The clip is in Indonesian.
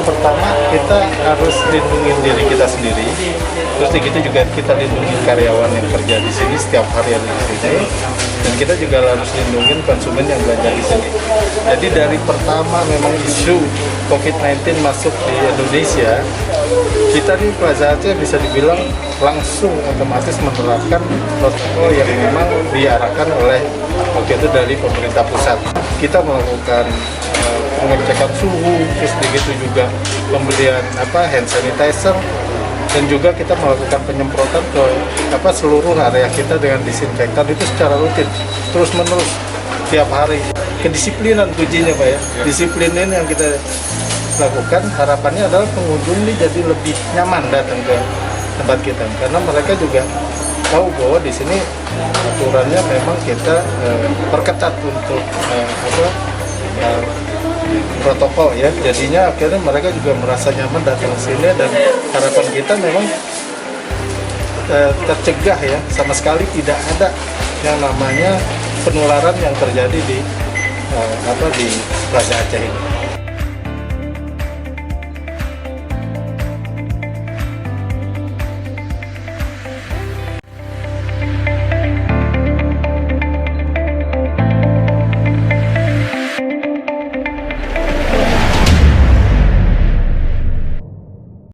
pertama kita harus lindungi diri kita sendiri. Terus begitu juga kita lindungi karyawan yang kerja di sini setiap hari ada di sini. Dan kita juga harus lindungi konsumen yang belanja di sini. Jadi dari pertama memang isu COVID-19 masuk di Indonesia, kita di Plaza Aceh bisa dibilang langsung otomatis menerapkan protokol yang memang diarahkan oleh waktu itu dari pemerintah pusat. Kita melakukan pengecekan suhu, terus begitu juga pembelian hand sanitizer, dan juga kita melakukan penyemprotan ke seluruh area kita dengan disinfektan itu secara rutin, terus menerus tiap hari. Kedisiplinan kuncinya Pak ya, disiplin ini yang kita lakukan, harapannya adalah pengunjung ini jadi lebih nyaman datang ke tempat kita, karena mereka juga tahu bahwa di sini aturannya memang kita perketat untuk protokol ya, jadinya akhirnya mereka juga merasa nyaman datang ke sini, dan harapan kita memang tercegah ya, sama sekali tidak ada yang namanya penularan yang terjadi di Plaza Aceh ini.